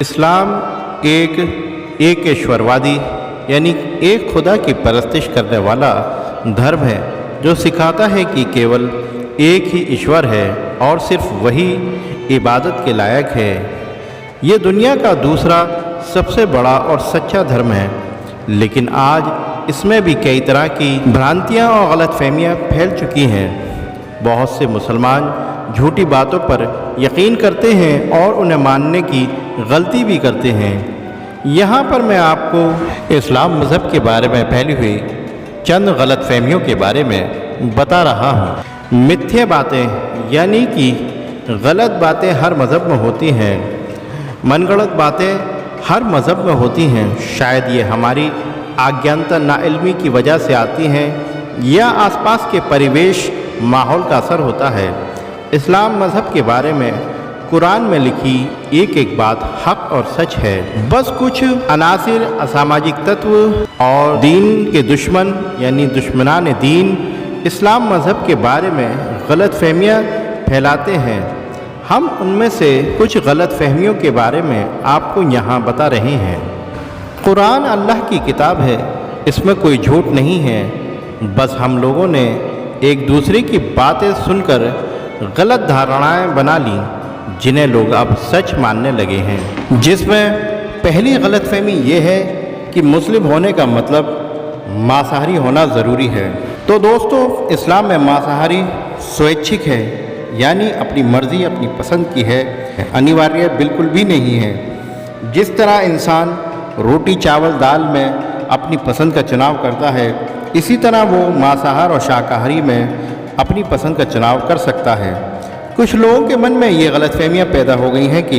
اسلام ایک ایشوروادی یعنی ایک خدا کی پرستش کرنے والا دھرم ہے جو سکھاتا ہے کہ کیول ایک ہی ایشور ہے اور صرف وہی عبادت کے لائق ہے۔ یہ دنیا کا دوسرا سب سے بڑا اور سچا دھرم ہے، لیکن آج اس میں بھی کئی طرح کی بھرانتیاں اور غلط فہمیاں پھیل چکی ہیں۔ بہت سے مسلمان جھوٹی باتوں پر یقین کرتے ہیں اور انہیں ماننے کی غلطی بھی کرتے ہیں۔ یہاں پر میں آپ کو اسلام مذہب کے بارے میں پھیلی ہوئی چند غلط فہمیوں کے بارے میں بتا رہا ہوں۔ متھیا باتیں یعنی کہ غلط باتیں ہر مذہب میں ہوتی ہیں، من گھڑت باتیں ہر مذہب میں ہوتی ہیں۔ شاید یہ ہماری آگیانتا ناعلمی کی وجہ سے آتی ہیں یا آس پاس کے پریویش ماحول کا اثر ہوتا ہے۔ اسلام مذہب کے بارے میں قرآن میں لکھی ایک بات حق اور سچ ہے، بس کچھ عناصر اساماجک تتو اور دین کے دشمن یعنی دشمنان دین اسلام مذہب کے بارے میں غلط فہمیاں پھیلاتے ہیں۔ ہم ان میں سے کچھ غلط فہمیوں کے بارے میں آپ کو یہاں بتا رہے ہیں۔ قرآن اللہ کی کتاب ہے، اس میں کوئی جھوٹ نہیں ہے، بس ہم لوگوں نے ایک دوسرے کی باتیں سن کر غلط دھارنائیں بنا لیں جنہیں لوگ اب سچ ماننے لگے ہیں۔ جس میں پہلی غلط فہمی یہ ہے کہ مسلم ہونے کا مطلب مانساہاری ہونا ضروری ہے۔ تو دوستو، اسلام میں مانساہاری سویچھک ہے، یعنی اپنی مرضی اپنی پسند کی ہے، انیواریہ بالکل بھی نہیں ہے۔ جس طرح انسان روٹی چاول دال میں اپنی پسند کا چناؤ کرتا ہے، اسی طرح وہ مانساہار اور شاکاہاری میں اپنی پسند کا چناؤ کر سکتا ہے۔ کچھ لوگوں کے من میں یہ غلط فہمیاں پیدا ہو گئی ہیں کہ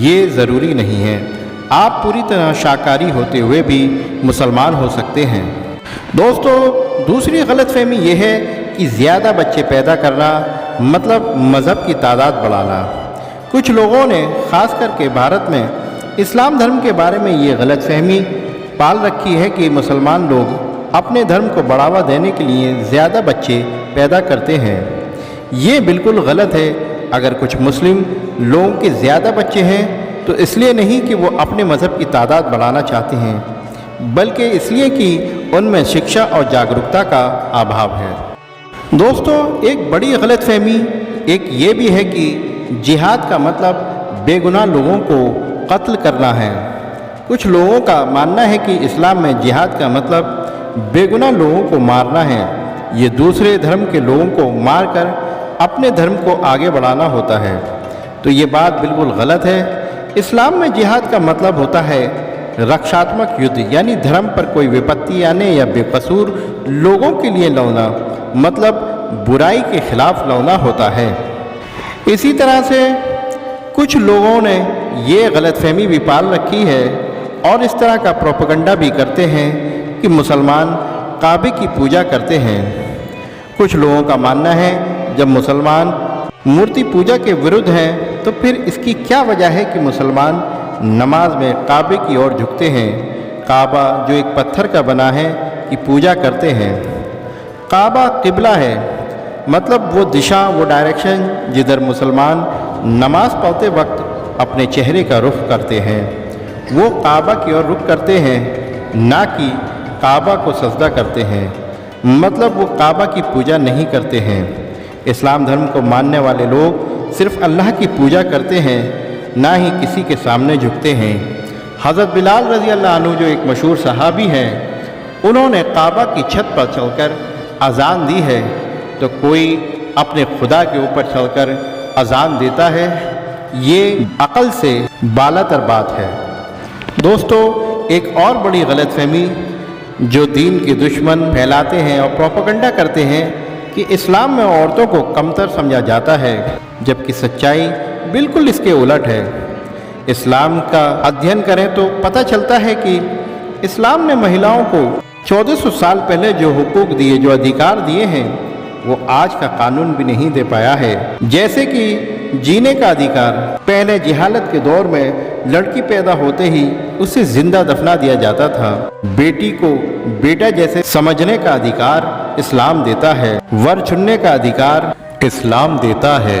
یہ ضروری نہیں ہے، آپ پوری طرح شاکاہاری ہوتے ہوئے بھی مسلمان ہو سکتے ہیں۔ دوستو، دوسری غلط فہمی یہ ہے کہ زیادہ بچے پیدا کرنا مطلب مذہب کی تعداد بڑھانا۔ کچھ لوگوں نے خاص کر کے بھارت میں اسلام دھرم کے بارے میں یہ غلط فہمی پال رکھی ہے کہ مسلمان لوگ اپنے دھرم کو بڑھاوا دینے کے لیے زیادہ بچے پیدا کرتے ہیں۔ یہ بالکل غلط ہے۔ اگر کچھ مسلم لوگوں کے زیادہ بچے ہیں تو اس لیے نہیں کہ وہ اپنے مذہب کی تعداد بڑھانا چاہتے ہیں، بلکہ اس لیے کہ ان میں شکشا اور جاگرکتا کا ابھاؤ ہے۔ دوستو، ایک بڑی غلط فہمی ایک یہ بھی ہے کہ جہاد کا مطلب بے گناہ لوگوں کو قتل کرنا ہے۔ کچھ لوگوں کا ماننا ہے کہ اسلام میں جہاد کا مطلب بے گناہ لوگوں کو مارنا ہے۔ یہ دوسرے دھرم کے لوگوں کو مار کر اپنے دھرم کو آگے بڑھانا ہوتا ہے، تو یہ بات بالکل غلط ہے۔ اسلام میں جہاد کا مطلب ہوتا ہے رکشاتمک یدھ، یعنی دھرم پر کوئی وپتی آنے یا بے قصور لوگوں کے لیے لڑنا، مطلب برائی کے خلاف لڑنا ہوتا ہے۔ اسی طرح سے کچھ لوگوں نے یہ غلط فہمی بھی پال رکھی ہے اور اس طرح کا پروپیگنڈا بھی کرتے ہیں کہ مسلمان کعبے کی پوجا کرتے ہیں۔ کچھ لوگوں کا ماننا ہے جب مسلمان مورتی پوجا کے ورد ہیں تو پھر اس کی کیا وجہ ہے کہ مسلمان نماز میں کعبے کی اور جھکتے ہیں۔ کعبہ جو ایک پتھر کا بنا ہے کی پوجا کرتے ہیں۔ کعبہ قبلہ ہے، مطلب وہ دشا، وہ ڈائریکشن جدھر مسلمان نماز پڑھتے وقت اپنے چہرے کا رخ کرتے ہیں، وہ کعبہ کی اور رخ کرتے ہیں، نہ کہ کعبہ کو سجدہ کرتے ہیں، مطلب وہ کعبہ کی پوجا نہیں کرتے ہیں۔ اسلام دھرم کو ماننے والے لوگ صرف اللہ کی پوجا کرتے ہیں، نہ ہی کسی کے سامنے جھکتے ہیں۔ حضرت بلال رضی اللہ عنہ جو ایک مشہور صحابی ہیں، انہوں نے کعبہ کی چھت پر چڑھ کر اذان دی ہے، تو کوئی اپنے خدا کے اوپر چڑھ کر اذان دیتا ہے، یہ عقل سے بالاتر بات ہے۔ دوستو، ایک اور بڑی غلط فہمی جو دین کے دشمن پھیلاتے ہیں اور پروپیگنڈا کرتے ہیں کہ اسلام میں عورتوں کو کمتر سمجھا جاتا ہے، جبکہ سچائی بالکل اس کے الٹ ہے۔ اسلام کا ادھین کریں تو پتہ چلتا ہے کہ اسلام نے مہیلاؤں کو 1400 سال پہلے جو حقوق دیے، جو ادھیکار دیے ہیں، وہ آج کا قانون بھی نہیں دے پایا ہے۔ جیسے کہ جینے کا ادھیکار، پہلے جہالت کے دور میں لڑکی پیدا ہوتے ہی اسے زندہ دفنا دیا جاتا تھا۔ بیٹی کو بیٹا جیسے سمجھنے کا ادھیکار اسلام دیتا ہے، ور چننے کا ادھیکار اسلام دیتا ہے۔